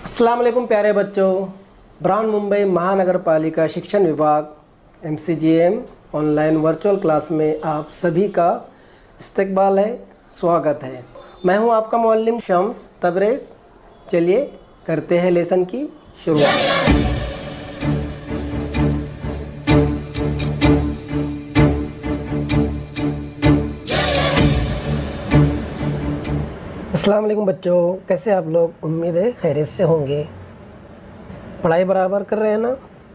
अस्सलाम वालेकुम प्यारे बच्चों। ब्राउन मुंबई महानगर पालिका शिक्षण विभाग MCGM ऑनलाइन वर्चुअल क्लास में आप सभी का इस्तकबाल है, स्वागत है। मैं हूं आपका मुअल्लिम शम्स तबरेज़। चलिए करते हैं लेसन की शुरुआत। अस्सलाम वालेकुम बच्चों, कैसे आप लोग? उम्मीद है खैरियत से होंगे। पढ़ाई बराबर कर रहे हैं ना?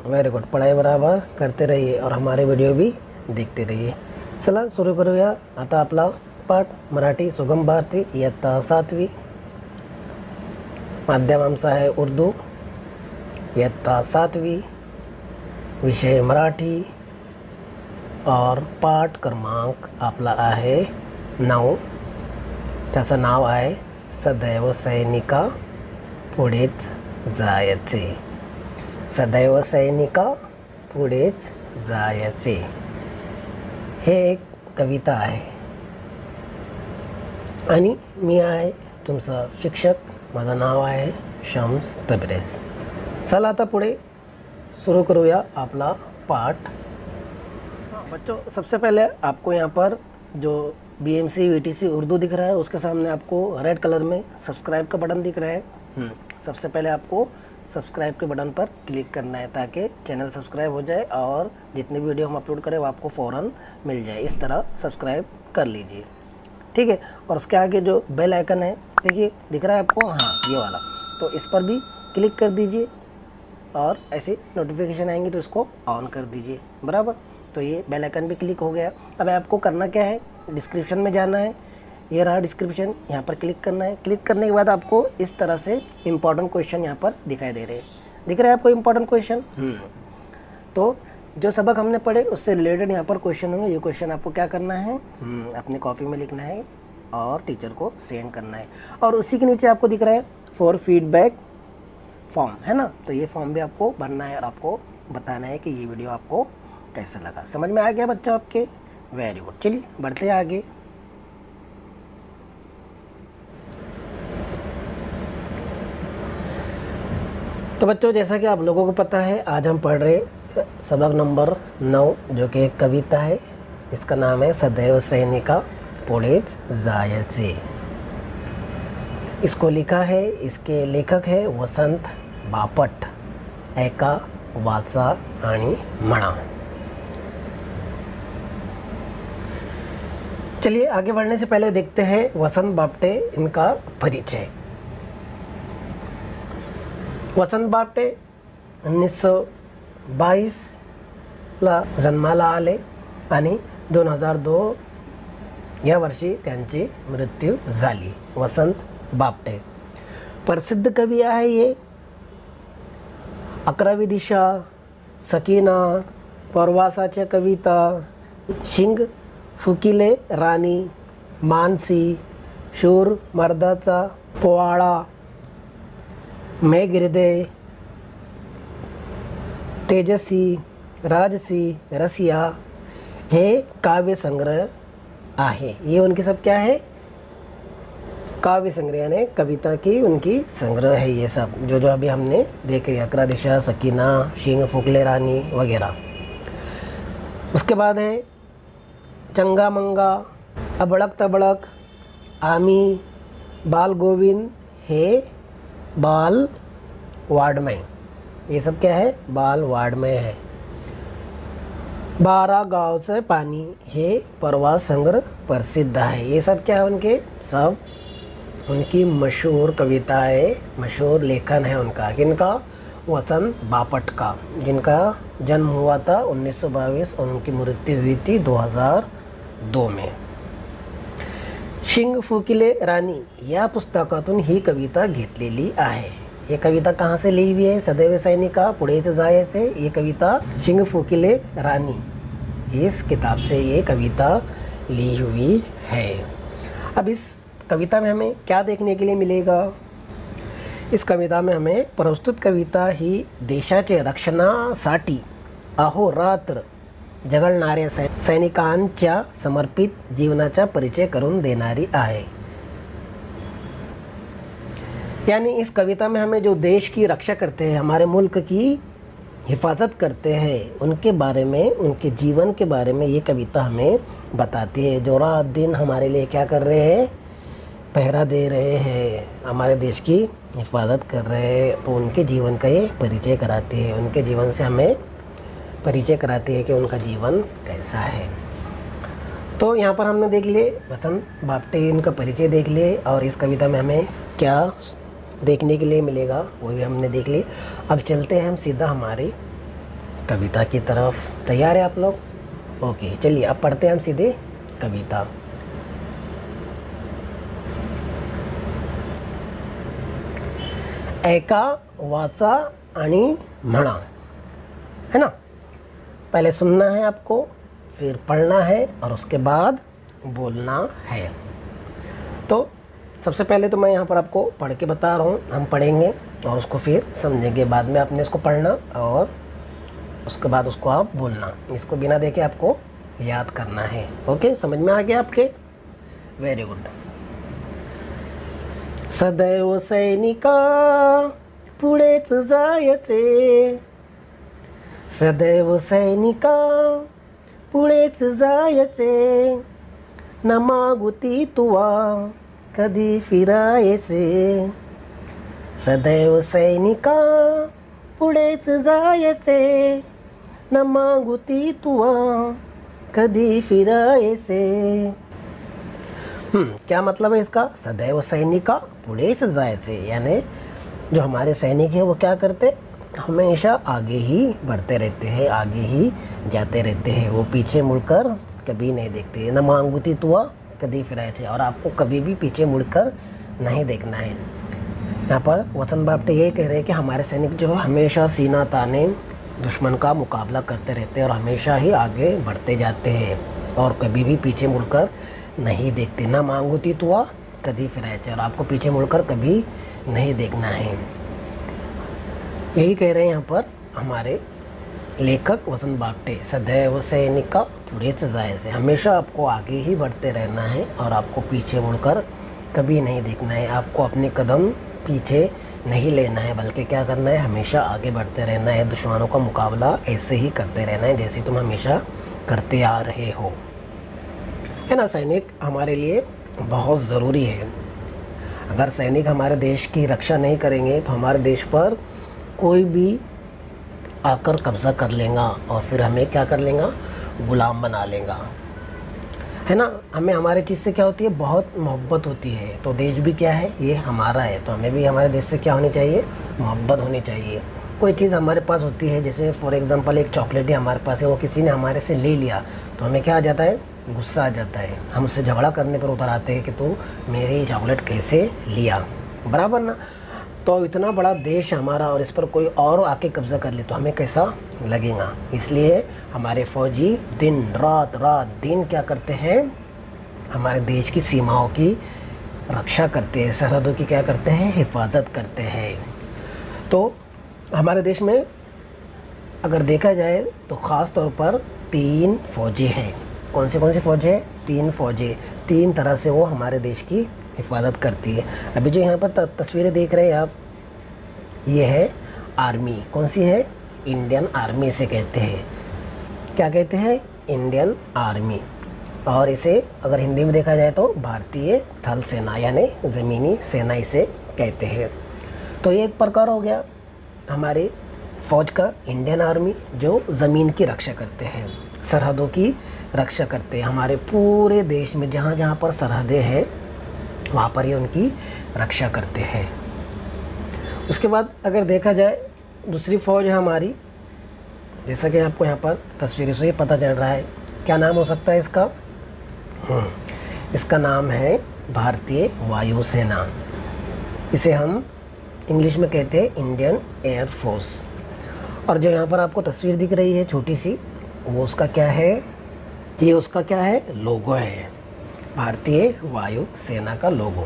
वेरी गुड, पढ़ाई बराबर करते रहिए और हमारे वीडियो भी देखते रहिए। चला सुरू करूया आता आपला पाठ मराठी सुगम भारती इयत्ता 7वी। माध्यम आमचा आहे उर्दू, इयत्ता 7वी, विषय मराठी और पाठ क्रमांक आपला आहे 9। त्याचं नाव आहे सदैव सैनिका पुढेच जायचे। सदैव सैनिका पुढेच जायचे हे एक कविता आहे आणि मी आहे तुमचा शिक्षक। माझं नाव आहे शम्स तबरेज़। चला आता पुढे शुरू करूया आपला पाठ। बच्चों, सबसे पहले आपको यहाँ पर जो BMC VTC उर्दू दिख रहा है उसके सामने आपको रेड कलर में सब्सक्राइब का बटन दिख रहा है। सबसे पहले आपको सब्सक्राइब के बटन पर क्लिक करना है ताकि चैनल सब्सक्राइब हो जाए और जितने वीडियो हम अपलोड करें वो आपको फ़ौरन मिल जाए। इस तरह सब्सक्राइब कर लीजिए, ठीक है। और उसके आगे जो बेल आइकन है, देखिए दिख रहा है आपको, हाँ ये वाला, तो इस पर भी क्लिक कर दीजिए और ऐसे नोटिफिकेशन आएंगी तो इसको ऑन कर दीजिए, बराबर। तो ये बेल आइकन भी क्लिक हो गया। अब आपको करना क्या है, डिस्क्रिप्शन में जाना है, ये रहा डिस्क्रिप्शन, यहाँ पर क्लिक करना है। क्लिक करने के बाद आपको इस तरह से इम्पॉर्टेंट क्वेश्चन यहाँ पर दिखाई दे रहे हैं। दिख रहा है आपको इम्पॉर्टेंट क्वेश्चन? तो जो सबक हमने पढ़े उससे रिलेटेड यहाँ पर क्वेश्चन होंगे। ये क्वेश्चन आपको क्या करना है, अपने कॉपी में लिखना है और टीचर को सेंड करना है। और उसी के नीचे आपको दिख रहा है फॉर फीडबैक फॉर्म, है ना। तो ये फॉर्म भी आपको भरना है और आपको बताना है कि ये वीडियो आपको कैसा लगा। समझ में आ गया बच्चा आपके? Very good. चलिए बढ़ते हैं आगे। तो बच्चों, जैसा कि आप लोगों को पता है, आज हम पढ़ रहे सबक नंबर 9 जो कि एक कविता है। इसका नाम है सदैव सैनिका पुढेच जायचे। इसको लिखा है, इसके लेखक है वसंत बापट। ऐका, वाचा आणि म्हणा। चलिए आगे बढ़ने से पहले देखते हैं वसंत बापटे इनका परिचय। वसंत बापटे 1922 ला जन्माला आले आणि 2002 या वर्षी त्यांची मृत्यू झाली। वसंत बापटे प्रसिद्ध कवी आहे ये। 11वी दिशा, सकीना, परवासाच्या कविता, शिंग फुकिले राणी, मानसी, शूर मर्दाचा पोवाडा, मेघहृदय, तेजसी, राजसी, रसिया हे काव्य संग्रह आहे। ये उनके सब क्या है, काव्य संग्रह, यानी कविता की उनकी संग्रह है। ये सब जो जो अभी हमने देखे, 11 दिशा, सकीना, शिंग फुकले रानी वगैरह। उसके बाद है चंगा मंगा, अबड़क तबड़क, आमी, बाल गोविंद हे बाल वाड्मय। ये सब क्या है, बाल वाड्मय है। 12 गाँव से पानी हे प्रवास संग्रह प्रसिद्ध है। ये सब क्या है, उनके सब उनकी मशहूर कविताएं, मशहूर लेखन है उनका। किनका? वसंत बापट का, जिनका जन्म हुआ था 1922 और उनकी मृत्यु हुई थी 2002 में। शिंग फुकिले राणी या पुस्तकातून ही कविता घेतलेली आहे। ये कविता कहाँ से ली हुई है? सदैव सैनिका पुढेच जायचे। ये कविता शिंग फुकिले रानी, इस किताब से ये कविता ली हुई है। अब इस कविता में हमें क्या देखने के लिए मिलेगा? इस कविता में हमें प्रस्तुत कविता ही देशाचे रक्षणासाठी अहोरात्र झगडणाऱ्या सैनिकांच्या समर्पित जीवनाचा परिचय करून देणारी आहे। यानी इस कविता में हमें जो देश की रक्षा करते हैं, हमारे मुल्क की हिफाजत करते हैं, उनके बारे में, उनके जीवन के बारे में ये कविता हमें बताती है। जो रात दिन हमारे लिए क्या कर रहे हैं, पहरा दे रहे हैं, हमारे देश की हिफाजत कर रहे हैं, तो उनके जीवन का ये परिचय कराती है। उनके जीवन से हमें परिचय कराती है कि उनका जीवन कैसा है। तो यहाँ पर हमने देख लिए वसंत बापटे, इनका परिचय देख लिए, और इस कविता में हमें क्या देखने के लिए मिलेगा वो भी हमने देख ली। अब चलते हैं हम सीधा हमारी कविता की तरफ। तैयार है आप लोग? ओके, चलिए अब पढ़ते हैं हम सीधे कविता। ऐका, वाचा आणि म्हणा, है ना। पहले सुनना है आपको, फिर पढ़ना है, और उसके बाद बोलना है। तो सबसे पहले तो मैं यहाँ पर आपको पढ़ के बता रहा हूँ, हम पढ़ेंगे और उसको फिर समझेंगे। बाद में आपने इसको पढ़ना और उसके बाद उसको आप बोलना। इसको बिना देखे आपको याद करना है। ओके, समझ में आ गया आपके? Very good. सदैव सैनिका पुढेच जायचे, सदैव सैनिका पुढेच जायचे, न मागुती तुवा कधी फिरायचे, सदैव सैनिका पुढेच जायचे, न मागुती तुवा कधी फिरायचे। क्या मतलब है इसका? सदैव सैनिका पुढेच जायचे, यानी जो हमारे सैनिक हैं वो क्या करते, हमेशा आगे ही बढ़ते रहते हैं, आगे ही जाते रहते हैं, वो पीछे मुड़कर कभी नहीं देखते। न मांगुती तुआ कभी फिरायचे, और आपको कभी भी पीछे मुड़कर नहीं देखना है। यहाँ पर वसंत बापटे ये कह रहे हैं कि हमारे सैनिक जो है हमेशा सीना ताने दुश्मन का मुकाबला करते रहते हैं और हमेशा ही आगे बढ़ते जाते हैं और कभी भी पीछे मुड़कर नहीं देखते। ना मांगुती तुआ कभी फिरायचे, और आपको पीछे मुड़कर कभी नहीं देखना है। यही कह रहे हैं यहाँ पर हमारे लेखक वसंत बापटे। सदैव सैनिका पुढेच जायचे, हमेशा आपको आगे ही बढ़ते रहना है और आपको पीछे मुड़कर कभी नहीं देखना है। आपको अपने कदम पीछे नहीं लेना है, बल्कि क्या करना है, हमेशा आगे बढ़ते रहना है। दुश्मनों का मुकाबला ऐसे ही करते रहना है जैसे तुम हमेशा करते आ रहे हो, है ना। सैनिक हमारे लिए बहुत ज़रूरी है। अगर सैनिक हमारे देश की रक्षा नहीं करेंगे तो हमारे देश पर कोई भी आकर कब्ज़ा कर लेगा और फिर हमें क्या कर लेगा, गुलाम बना लेगा, है ना। हमें हमारे चीज़ से क्या होती है, बहुत मोहब्बत होती है। तो देश भी क्या है, ये हमारा है, तो हमें भी हमारे देश से क्या होनी चाहिए, मोहब्बत होनी चाहिए। कोई चीज़ हमारे पास होती है, जैसे फॉर एग्जांपल एक चॉकलेट ही हमारे पास है, वो किसी ने हमारे से ले लिया तो हमें क्या आ जाता है, गुस्सा आ जाता है। हम उससे झगड़ा करने पर उतर आते हैं कि तू मेरी चॉकलेट कैसे लिया, बराबर ना। तो इतना बड़ा देश हमारा और इस पर कोई और आके कब्ज़ा कर ले तो हमें कैसा लगेगा। इसलिए हमारे फौजी दिन रात दिन क्या करते हैं, हमारे देश की सीमाओं की रक्षा करते हैं, सरहदों की क्या करते हैं, हिफाजत करते हैं। तो हमारे देश में अगर देखा जाए तो ख़ास तौर पर 3 फौजी हैं। कौन सी फौज है? 3 फौजें, 3 तरह से वो हमारे देश की हिफाजत करती है। अभी जो यहाँ पर तस्वीरें देख रहे हैं आप, ये है आर्मी। कौन सी है? इंडियन आर्मी इसे कहते हैं। क्या कहते हैं? Indian army. और इसे अगर हिंदी में देखा जाए तो भारतीय थल सेना यानी ज़मीनी सेना इसे कहते हैं। तो ये एक प्रकार हो गया हमारे फ़ौज का, इंडियन आर्मी, जो ज़मीन की रक्षा करते हैं, सरहदों की रक्षा करते हैं। हमारे पूरे देश में जहाँ जहाँ पर सरहदें हैं वहाँ पर ये उनकी रक्षा करते हैं। उसके बाद अगर देखा जाए दूसरी फ़ौज है हमारी, जैसा कि आपको यहाँ पर तस्वीरों से ये पता चल रहा है। क्या नाम हो सकता है इसका? इसका नाम है भारतीय वायुसेना। इसे हम इंग्लिश में कहते हैं इंडियन एयर फोर्स। और जो यहाँ पर आपको तस्वीर दिख रही है छोटी सी, वो उसका क्या है, ये उसका क्या है, लोगो है, भारतीय वायु सेना का लोगो।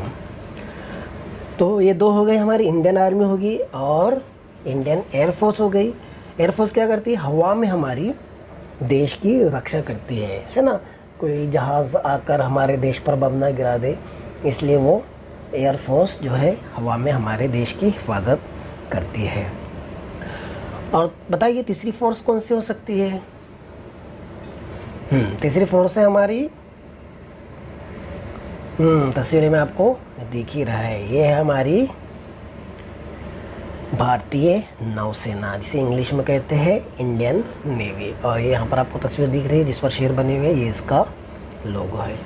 तो ये 2 हो गए, हमारी इंडियन आर्मी होगी और इंडियन एयरफोर्स हो गई। एयरफोर्स क्या करती है, हवा में हमारी देश की रक्षा करती है ना। कोई जहाज़ आकर हमारे देश पर बम ना गिरा दे, इसलिए वो एयरफोर्स जो है हवा में हमारे देश की हिफाजत करती है। और बताइए तीसरी फोर्स कौन सी हो सकती है? तीसरी फोर्स है हमारी, तस्वीर में आपको दिख ही रहा है, ये है हमारी भारतीय नौसेना, जिसे इंग्लिश में कहते हैं इंडियन नेवी। और ये यहाँ पर आपको तस्वीर दिख रही है जिस पर शेर बने हुए हैं, ये इसका लोगो है।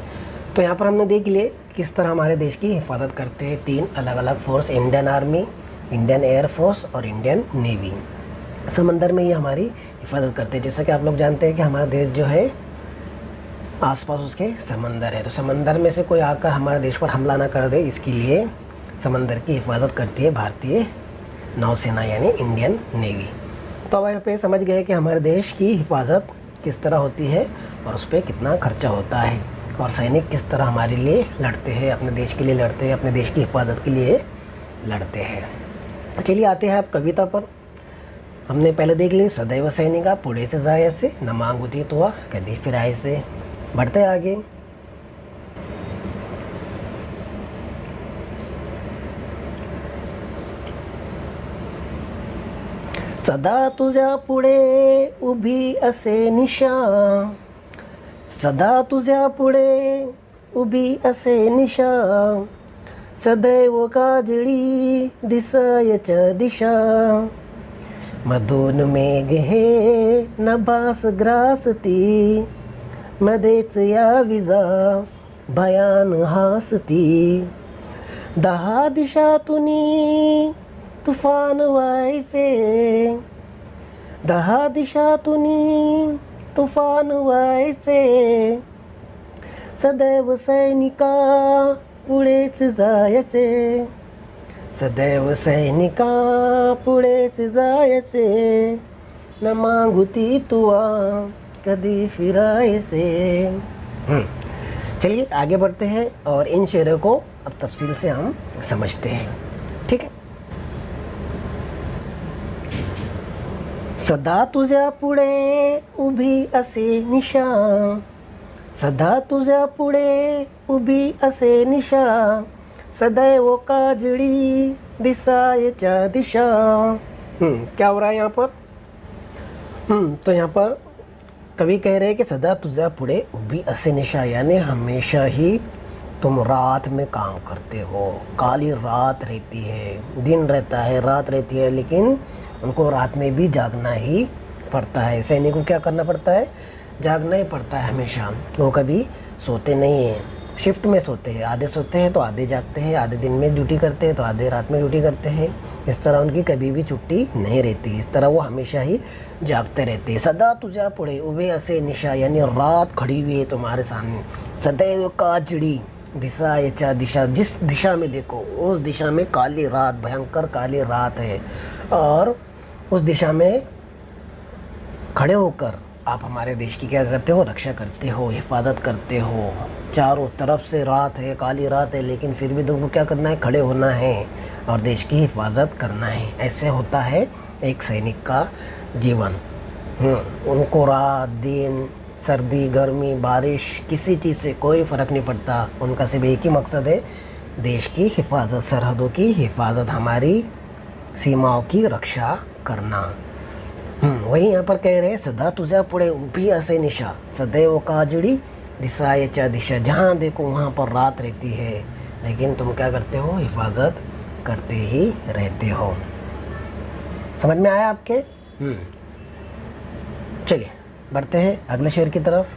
तो यहाँ पर हमने देख लिए किस तरह हमारे देश की हिफाजत करते हैं 3 अलग अलग force, Indian army, Indian air force और इंडियन नेवी। समंदर में ये हमारी हिफाजत करते हैं। जैसा कि आप लोग जानते हैं कि हमारा देश जो है आसपास उसके समंदर है, तो समंदर में से कोई आकर हमारे देश पर हमला ना कर दे, इसके लिए समंदर की हिफाजत करती है भारतीय नौसेना यानी इंडियन नेवी। तो अब आप ये समझ गए कि हमारे देश की हिफाजत किस तरह होती है और उस पर कितना खर्चा होता है, और सैनिक किस तरह हमारे लिए लड़ते हैं, अपने देश के लिए लड़ते हैं, अपने देश की हिफाजत के लिए लड़ते हैं। चलिए आते हैं अब कविता पर। हमने पहले देख ली सदैव सैनिका पुणे से जाए से, न मांग उदित हुआ कभी फिराए से। बढ़ते हैं आगे। सदा तुझ्या पुढे उभी असे निशा, सदा तुझ्या पुढे उभी असे निशा, सदैव काजळी दिसायच्या दिशा, मधून मेघ हे नभास ग्रासती, मध्येच या विजा भयान हासती, 10 दिशातुनी तुफान व्हायचे, 10 दिशातुनी तुफान व्हायचे, सदैव सैनिका पुढेच जायचे, सदैव सैनिका पुढेच जायचे, न मागुती तुआ कभी फिरायसे। चलिए आगे बढ़ते हैं और इन शेरों को अब तफसील से हम समझते हैं, ठीक है। सदा तुझ्या पुढे उभी असे निशा, सदा तुझ्या पुढे उभी असे निशा, सदैव काजळी दिसायच्या दिशा। क्या हो रहा है यहाँ पर? तो यहाँ पर कवि कह रहे हैं कि सदा तुझ्या पुढे उभी असे निशा, यानी हमेशा ही तुम रात में काम करते हो, काली रात रहती है, दिन रहता है, रात रहती है, लेकिन उनको रात में भी जागना ही पड़ता है। सैनिक को क्या करना पड़ता है? जागना ही पड़ता है हमेशा। वो कभी सोते नहीं हैं, शिफ्ट में सोते हैं, आधे सोते हैं तो आधे जागते हैं, आधे दिन में ड्यूटी करते हैं तो आधे रात में ड्यूटी करते हैं। इस तरह उनकी कभी भी छुट्टी नहीं रहती, इस तरह वो हमेशा ही जागते रहते हैं। सदा तुझ्या पुढे उभे असे निशा, यानी रात खड़ी हुई है तुम्हारे सामने, सदैव काजड़ी दिसायच्या दिशा, जिस दिशा में देखो उस दिशा में काली रात, भयंकर काली रात है, और उस दिशा में खड़े होकर आप हमारे देश की क्या करते हो? रक्षा करते हो, हिफाजत करते हो। चारों तरफ से रात है, काली रात है, लेकिन फिर भी तुमको क्या करना है? खड़े होना है और देश की हिफाजत करना है। ऐसे होता है एक सैनिक का जीवन। उनको रात दिन, सर्दी गर्मी बारिश किसी चीज़ से कोई फ़र्क नहीं पड़ता, उनका सिर्फ एक ही मकसद है, देश की हिफाजत, सरहदों की हिफाजत, हमारी सीमाओं की रक्षा करना। वही यहाँ पर कह रहे हैं सदा तुझ्या पुढे उभी असे निशा, सदैव काजळी दिसायच्या दिशा, जहाँ देखो वहाँ पर रात रहती है, लेकिन तुम क्या करते हो? हिफाजत करते ही रहते हो। समझ में आया आपके? चलिए बढ़ते हैं अगले शेर की तरफ,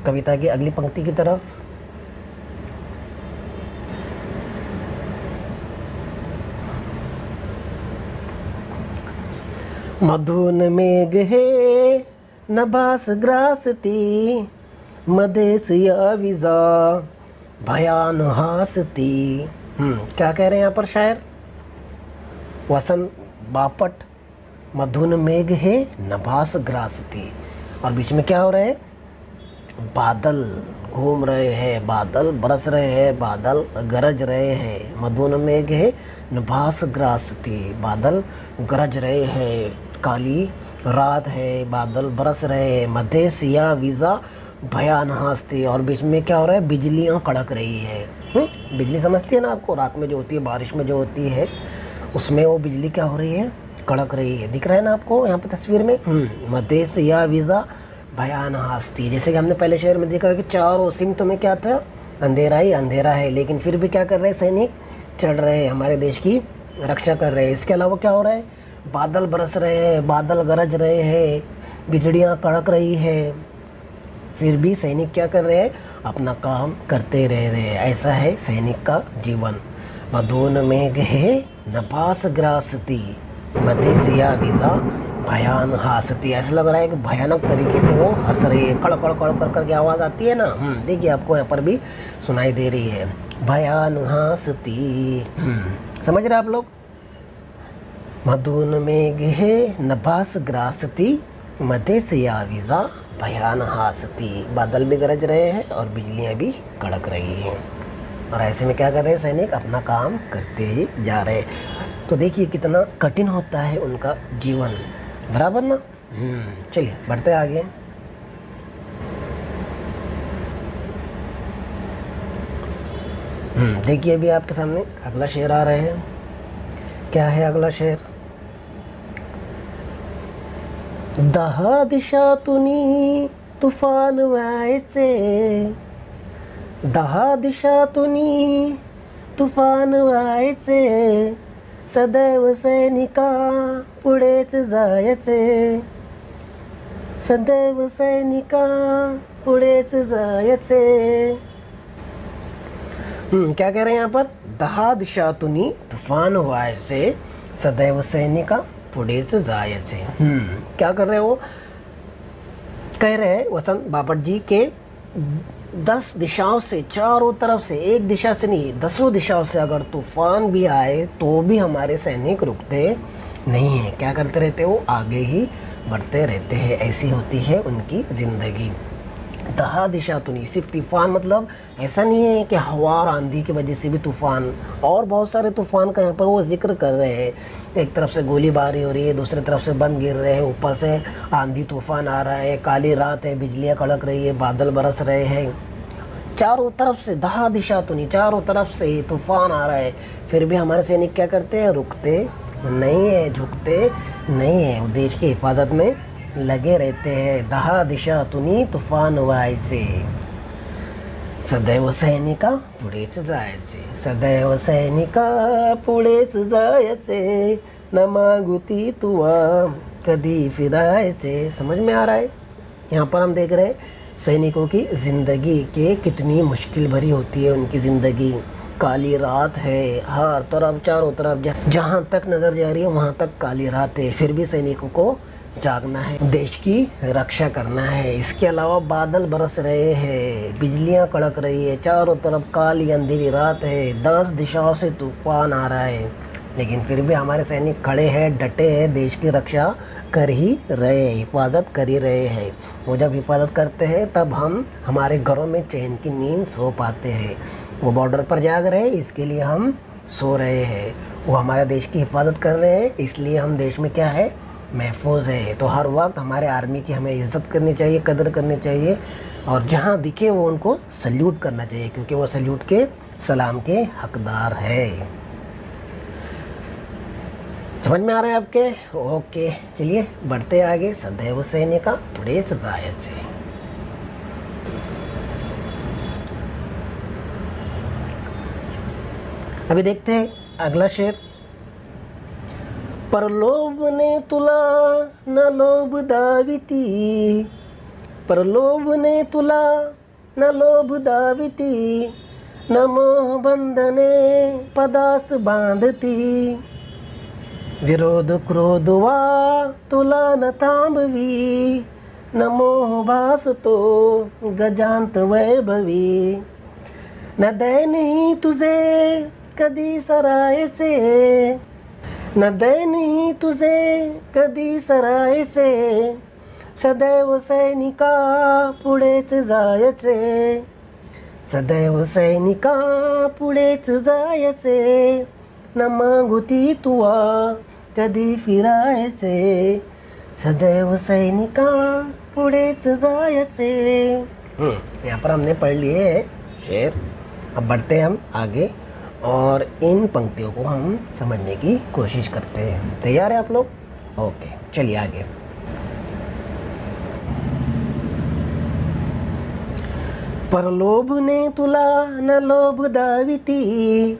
कविता की अगली पंक्ति की तरफ। मधुन मेघ हे नभास ग्रासती, मध्येच या विजा भयान हासती। क्या कह रहे हैं यहाँ पर शायर? वसंत बापट, मधुन मेघ है नभास ग्रासती, और बीच में क्या हो रहा है? बादल घूम रहे हैं, बादल बरस रहे हैं, बादल गरज रहे हैं। मधुन मेघ है नभास ग्रासती, बादल गरज रहे हैं, काली रात है, बादल बरस रहे हैं। मध्य सिया विजा भयान हासती, और बीच में क्या हो रहा है? बिजलियाँ कड़क रही है। बिजली समझती है ना आपको, रात में जो होती है, बारिश में जो होती है, उसमें वो बिजली क्या हो रही है, कड़क रही है। दिख रहा है ना आपको यहाँ पे तस्वीर में। मदेश या वीज़ा भयान हस्ती, जैसे कि हमने पहले शेर में देखा कि चारों सिमतों में क्या था, अंधेरा ही अंधेरा है, लेकिन फिर भी क्या कर रहे हैं सैनिक, चढ़ रहे हैं, हमारे देश की रक्षा कर रहे हैं। इसके अलावा क्या हो रहा है, बादल बरस रहे हैं, बादल गरज रहे हैं, बिजलियाँ कड़क रही है, फिर भी सैनिक क्या कर रहे हैं, अपना काम करते रह रहे हैं। ऐसा है सैनिक का जीवन। मधुन मेघ है नभास ग्रासती, मदेशिया वीज़ा भयान हासती। ऐसा लग रहा है कि भयानक तरीके से वो हंस रही है, कड़ कड़ कड़ कर करके आवाज़ आती है ना। देखिए आपको यहाँ पर भी सुनाई दे रही है, भयान हासती। समझ रहे आप लोग। मधुन मेघ है नभास ग्रासती, मदेशिया वीज़ा भयान हासती। बादल भी गरज रहे हैं और बिजलियाँ भी कड़क रही हैं, और ऐसे में क्या कर रहे हैं सैनिक, अपना काम करते ही जा रहे हैं। तो देखिए कितना कठिन होता है उनका जीवन, बराबर ना। चलिए बढ़ते आगे। देखिए अभी आपके सामने अगला शेर आ रहे हैं। क्या है अगला शेर, दहा दिशातुनी तूफान व्हायचे, दहा दिशातुनी तुफान व्हायचे, सदैव सैनिका पुढेच जायचे, सदैव सैनिका पुढेच जायचे। क्या कह रहे हैं यहाँ पर, दहा दिशातुनी तूफान व्हायचे, सदैव सैनिका पुढेच जायचे। क्या कर रहे हो, कह रहे हैं वसंत बापट जी के 10 दिशाओं से, चारों तरफ से, एक दिशा से नहीं 10 दिशाओं से अगर तूफान भी आए तो भी हमारे सैनिक रुकते नहीं हैं। क्या करते रहते हो, आगे ही बढ़ते रहते हैं। ऐसी होती है उनकी ज़िंदगी। दहा दिशा तो नहीं, सिर्फ तूफान मतलब ऐसा नहीं है कि हवा और आंधी की वजह से भी तूफान, और बहुत सारे तूफान का यहाँ पर वो जिक्र कर रहे हैं। एक तरफ से गोलीबारी हो रही है, दूसरी तरफ से बम गिर रहे हैं, ऊपर से आंधी तूफान आ रहा है, काली रात है, बिजलियाँ कड़क रही है, बादल बरस रहे हैं, चारों तरफ से दहा दिशा तो नहीं, चारों तरफ से तूफान आ रहा है, फिर भी हमारे सैनिक क्या करते हैं, रुकते नहीं है, झुकते नहीं है, वो देश की हिफाजत में लगे रहते हैं। दहा दिशा तुनी तूफान व्हायचे, सदैव सैनिका पुढेच जायचे, सदैव सैनिका पुढेच जायचे, न मागुती तुवा कधी फिरायचे। समझ में आ रहा है। यहाँ पर हम देख रहे हैं सैनिकों की ज़िंदगी के कितनी मुश्किल भरी होती है उनकी ज़िंदगी। काली रात है, हर तरफ चारों तरफ जहाँ तक नज़र जा रही है वहाँ तक काली रात है, फिर भी सैनिकों को जागना है, देश की रक्षा करना है। इसके अलावा बादल बरस रहे हैं, बिजलियाँ कड़क रही है, चारों तरफ काली अंधेरी रात है, 10 दिशाओं से तूफान आ रहा है, लेकिन फिर भी हमारे सैनिक खड़े हैं, डटे हैं, देश की रक्षा कर ही रहे हैं, हिफाजत कर ही रहे हैं। वो जब हिफाजत करते हैं तब हम हमारे घरों में चैन की नींद सो पाते हैं। वो बॉर्डर पर जाग रहे हैं, इसके लिए हम सो रहे हैं। वो हमारे देश की हिफाजत कर रहे हैं, इसलिए हम देश में क्या है, महफूज है। तो हर वक्त हमारे आर्मी की हमें इज़्ज़त करनी चाहिए, कदर करनी चाहिए, और जहाँ दिखे वो उनको सल्यूट करना चाहिए, क्योंकि वो सल्यूट के सलाम के हकदार है। समझ में आ रहा है आपके? ओके, चलिए बढ़ते आगे। सदैव सैनिका पुढेच जायचे। अभी देखते हैं अगला शेर। परलोभने तुला न लोभ दाविती, परलोभने तुला न लोभ दाविती, न मोह बंधने पदास बांधती, विरोध क्रोध वा तुला न थांबवी, न मोह भासतो गजांत वैभवी, न दैन ही तुझे कधी सरायचे, न दैन ही तुझे कधी सरायचे, सदैव सैनिका पुढेच जायचे, सदैव सैनिका पुढेच जायचे, न मागुती तुवा कधी फिरायचे, सदैव सैनिका पुढेच जायचे। यहाँ पर हमने पढ़ लिए शेर। अब बढ़ते हैं हम आगे और इन पंक्तियों को हम समझने की कोशिश करते हैं। तैयार है आप लोग? ओके, चलिए आगे। परलोभने तुला न लोभ दाविती,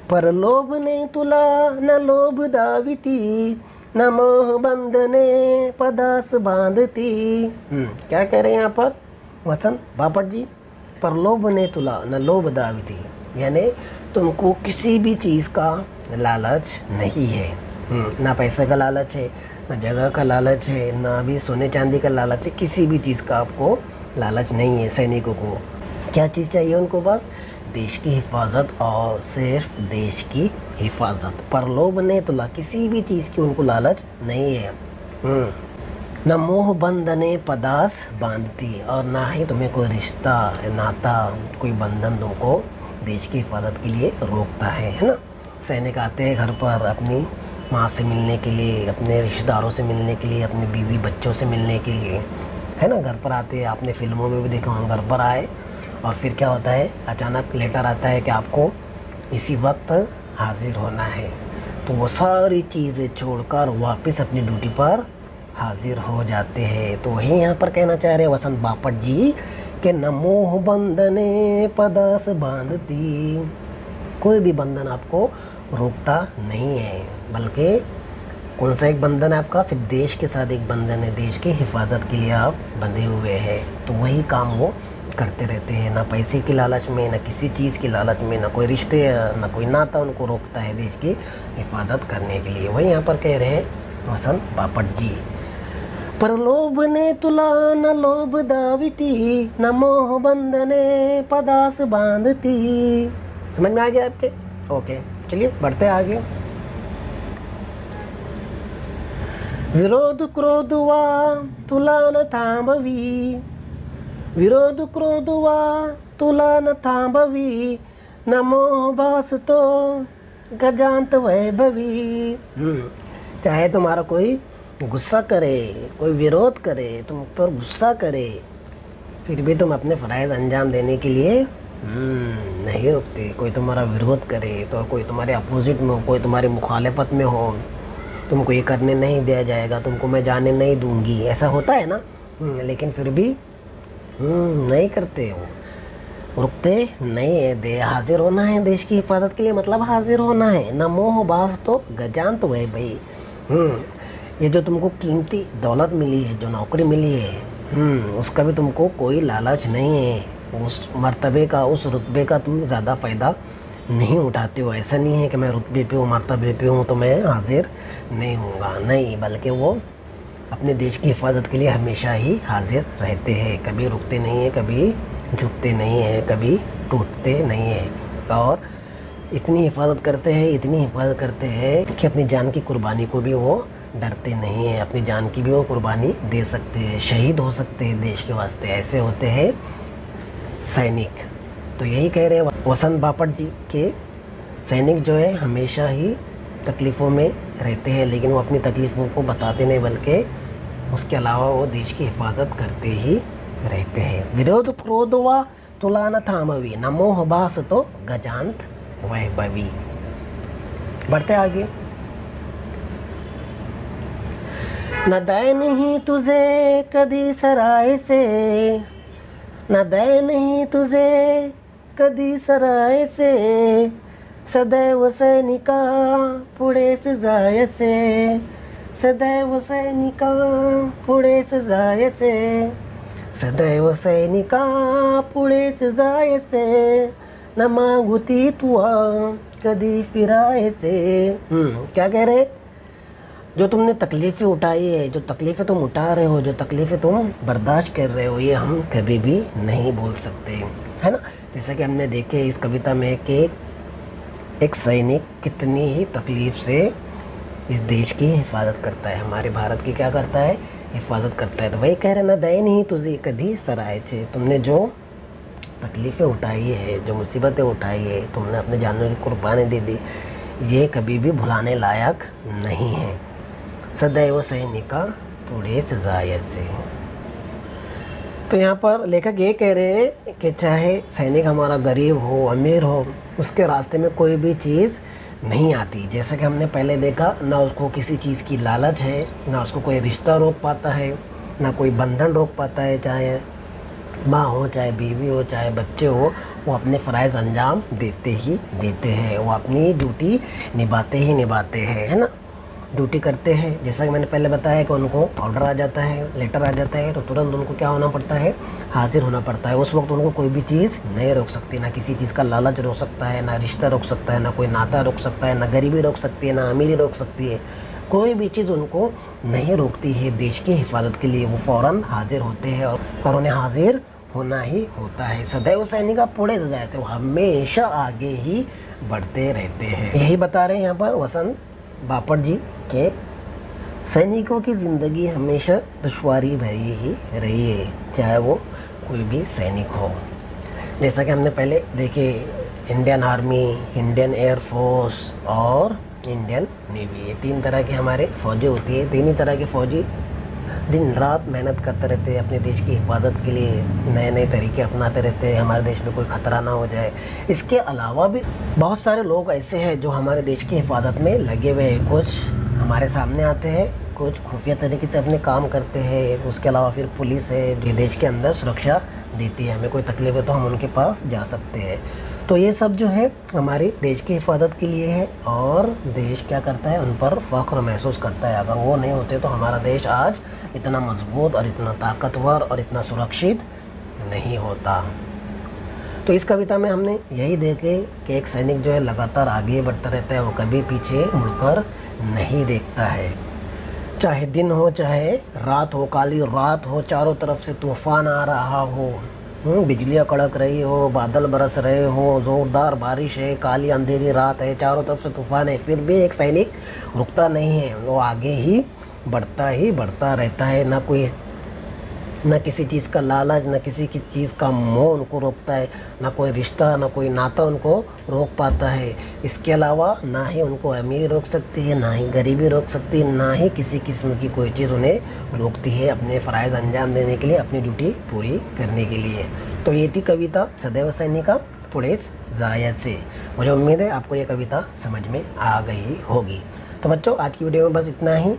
परलोभने तुला न लोभ दाविती, न मोह बंधने पदास बांधती। क्या कह रहे हैं यहाँ पर वसंत बापट जी? परलोभने तुला न लोभ दाविती, यानी तुमको किसी भी चीज़ का लालच नहीं है। ना पैसे का लालच है, ना जगह का लालच है, ना भी सोने चांदी का लालच है, किसी भी चीज़ का आपको लालच नहीं है। सैनिकों को क्या चीज़ चाहिए? उनको बस देश की हिफाजत और सिर्फ देश की हिफाजत। परलोभने तुला, किसी भी चीज़ की उनको लालच नहीं है। न मोह बंधने पदास बांधती, और ना ही तुम्हें कोई रिश्ता नाता कोई बंधन तुमको देश की हिफाजत के लिए रोकता है ना। सैनिक आते हैं घर पर अपनी माँ से मिलने के लिए, अपने रिश्तेदारों से मिलने के लिए, अपने बीवी बच्चों से मिलने के लिए, है ना, घर पर आते हैं। आपने फिल्मों में भी देखा, हम घर पर आए और फिर क्या होता है, अचानक लेटर आता है कि आपको इसी वक्त हाजिर होना है। तो वो सारी चीज़ें छोड़कर वापस अपनी ड्यूटी पर हाजिर हो जाते हैं। तो वही यहाँ पर कहना चाह रहे हैं वसंत बापट जी कि न मोह बंधने पदास बांधती, कोई भी बंधन आपको रोकता नहीं है, बल्कि कौन सा एक बंधन है आपका? सिर्फ देश के साथ एक बंधन है, देश की हिफाजत के लिए आप बंधे हुए हैं। तो वही काम वो करते रहते हैं, ना पैसे की लालच में, ना किसी चीज़ की लालच में, ना कोई रिश्ते, ना कोई नाता उनको रोकता है देश की हिफाजत करने के लिए। वही यहाँ पर कह रहे हैं वसंत बापट जी। परलोभने तुला न लोभ दाविती, न मोह बंधने पदास बांधती। समझ में आ गया आपके? ओके, चलिए बढ़ते आगे। विरोध क्रोध वा तुला न थांबवी, विरोध क्रोध वा तुला न थांबवी, न मोह भासतो गजांत वैभवी। चाहे तुम्हारा कोई गुस्सा करे, कोई विरोध करे, तुम पर गुस्सा करे, फिर भी तुम अपने फ़राइज़ अंजाम देने के लिए नहीं रुकते। कोई तुम्हारा विरोध करे, तो कोई तुम्हारे अपोजिट में हो, कोई तुम्हारी मुखालफत में हो, तुमको ये करने नहीं दिया जाएगा, तुमको मैं जाने नहीं दूंगी, ऐसा होता है ना। लेकिन फिर भी नहीं करते हो, रुकते नहीं है। दे हाजिर होना है देश की हिफाजत के लिए, मतलब हाजिर होना है। ना मोह बास तो गजांत हुए भाई। ये जो तुमको कीमती दौलत मिली है, जो नौकरी मिली है, उसका भी तुमको कोई लालच नहीं है। उस मर्तबे का, उस रुतबे का तुम ज़्यादा फ़ायदा नहीं उठाते हो। ऐसा नहीं है कि मैं रुतबे पे हूँ, मर्तबे पे हूँ तो मैं हाजिर नहीं होऊंगा, नहीं, बल्कि वो अपने देश की हिफाजत के लिए हमेशा ही हाजिर रहते हैं। कभी रुकते नहीं हैं, कभी झुकते नहीं हैं, कभी टूटते नहीं हैं, और इतनी हिफाजत करते हैं, इतनी हिफाजत करते हैं कि अपनी जान की कुर्बानी को भी वो डरते नहीं हैं। अपनी जान की भी वो कुर्बानी दे सकते हैं, शहीद हो सकते हैं देश के वास्ते। ऐसे होते हैं सैनिक। तो यही कह रहे हैं वसंत बापट जी के सैनिक जो है हमेशा ही तकलीफ़ों में रहते हैं, लेकिन वो अपनी तकलीफ़ों को बताते नहीं, बल्कि उसके अलावा वो देश की हिफाजत करते ही रहते हैं। विरोध क्रोध वा तुला न थामवी, न मोह भास तो गजांत वैभवी। बढ़ते आगे। न दैन ही तुझे कधी सराय से, न दैन ही तुझे कधी सराय से, सदैव सैनिका पुढेच जायचे, सदैव सैनिका पुढेच जायचे, सदैव सैनिका पुढेच जायचे, न मागुती तुआ कधी फिरायचे। क्या कह रहे? जो तुमने तकलीफ़ें उठाई है, जो तकलीफ़ें तुम उठा रहे हो, जो तकलीफ़ें तुम बर्दाश्त कर रहे हो, ये हम कभी भी नहीं बोल सकते, है ना। जैसे कि हमने देखे इस कविता में कि एक सैनिक कितनी ही तकलीफ़ से इस देश की हिफाजत करता है, हमारे भारत की क्या करता है, हिफाजत करता है। तो वही कह रहे ना, दैन ही तुझे कभी सराय से, तुमने जो तकलीफ़ें उठाई है, जो मुसीबतें उठाई है, तुमने अपने जानवर की कुर्बानी दे दी, ये कभी भी भुलाने लायक नहीं है। सदैव सैनिका पुढेच जायचे। तो यहाँ पर लेखक ये कह रहे हैं कि चाहे सैनिक हमारा गरीब हो अमीर हो, उसके रास्ते में कोई भी चीज़ नहीं आती। जैसे कि हमने पहले देखा, ना उसको किसी चीज़ की लालच है, ना उसको कोई रिश्ता रोक पाता है, ना कोई बंधन रोक पाता है। चाहे माँ हो, चाहे बीवी हो, चाहे बच्चे हो, वो अपने फ़राइज़ अंजाम देते ही देते हैं। वो अपनी ड्यूटी निभाते ही निभाते हैं, है ना। ड्यूटी करते हैं। जैसा कि मैंने पहले बताया कि उनको ऑर्डर आ जाता है, लेटर आ जाता है, तो तुरंत उनको क्या होना पड़ता है, हाजिर होना पड़ता है। उस वक्त उनको कोई भी चीज़ नहीं रोक सकती, ना किसी चीज़ का लालच रोक सकता है, ना रिश्ता रोक सकता है, ना कोई नाता रोक सकता है, ना गरीबी रोक सकती है, ना अमीरी रोक सकती है। कोई भी चीज़ उनको नहीं रोकती है। देश की हिफाजत के लिए वो फ़ौरन हाजिर होते हैं और उन्हें हाजिर होना ही होता है। सदैव सैनिक पुढे जाते, वो हमेशा आगे ही बढ़ते रहते हैं। यही बता रहे हैं यहाँ पर वसंत बापट जी के सैनिकों की ज़िंदगी हमेशा दुश्वारी भरी ही रही है, चाहे वो कोई भी सैनिक हो। जैसा कि हमने पहले देखे, इंडियन आर्मी, इंडियन एयरफोर्स और इंडियन नेवी, ये 3 तरह की हमारे फ़ौजी होती है। 3 ही तरह के फ़ौजी दिन रात मेहनत करते रहते हैं अपने देश की हिफाजत के लिए, नए नए तरीके अपनाते रहते हैं, हमारे देश में कोई ख़तरा ना हो जाए। इसके अलावा भी बहुत सारे लोग ऐसे हैं जो हमारे देश की हिफाजत में लगे हुए हैं। कुछ हमारे सामने आते हैं, कुछ खुफिया तरीके से अपने काम करते हैं। उसके अलावा फिर पुलिस है जो देश के अंदर सुरक्षा देती है। हमें कोई तकलीफ है तो हम उनके पास जा सकते हैं। तो ये सब जो है हमारे देश की हिफाजत के लिए है, और देश क्या करता है, उन पर फ़ख्र महसूस करता है। अगर वो नहीं होते तो हमारा देश आज इतना मजबूत और इतना ताकतवर और इतना सुरक्षित नहीं होता। तो इस कविता में हमने यही देखे कि एक सैनिक जो है लगातार आगे बढ़ता रहता है, वो कभी पीछे मुड़कर नहीं देखता है। चाहे दिन हो चाहे रात हो, काली रात हो, चारों तरफ से तूफान आ रहा हो, बिजलियाँ कड़क रही हो, बादल बरस रहे हो, ज़ोरदार बारिश है, काली अंधेरी रात है, चारों तरफ से तूफान है, फिर भी एक सैनिक रुकता नहीं है। वो आगे ही बढ़ता रहता है। ना किसी चीज़ का लालच, ना किसी की चीज़ का मोह उनको रोकता है, ना कोई रिश्ता, ना कोई नाता उनको रोक पाता है। इसके अलावा ना ही उनको अमीरी रोक सकती है, ना ही गरीबी रोक सकती है, ना ही किसी किस्म की कोई चीज़ उन्हें रोकती है अपने फ़राइज़ अंजाम देने के लिए, अपनी ड्यूटी पूरी करने के लिए। तो ये थी कविता सदैव सैनिका पुढेच जायचे। मुझे उम्मीद है आपको ये कविता समझ में आ गई होगी। तो बच्चों, आज की वीडियो में बस इतना ही।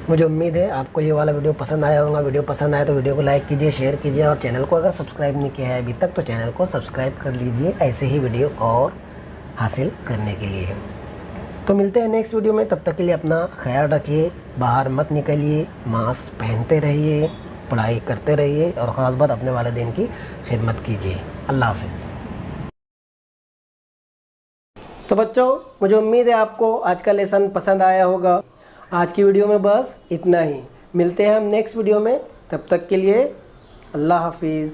मुझे उम्मीद है आपको ये वाला वीडियो पसंद आया होगा। वीडियो पसंद आया तो वीडियो को लाइक कीजिए, शेयर कीजिए, और चैनल को अगर सब्सक्राइब नहीं किया है अभी तक तो चैनल को सब्सक्राइब कर लीजिए ऐसे ही वीडियो और हासिल करने के लिए। तो मिलते हैं नेक्स्ट वीडियो में। तब तक के लिए अपना ख्याल रखिए, बाहर मत निकलिए, मास्क पहनते रहिए, पढ़ाई करते रहिए, और ख़ास बात अपने वालिदैन की खिदमत कीजिए। अल्लाह हाफिज़। तो बच्चों, मुझे उम्मीद है आपको आज का लेसन पसंद आया होगा। आज की वीडियो में बस इतना ही। मिलते हैं हम नेक्स्ट वीडियो में। तब तक के लिए अल्लाह हाफिज़।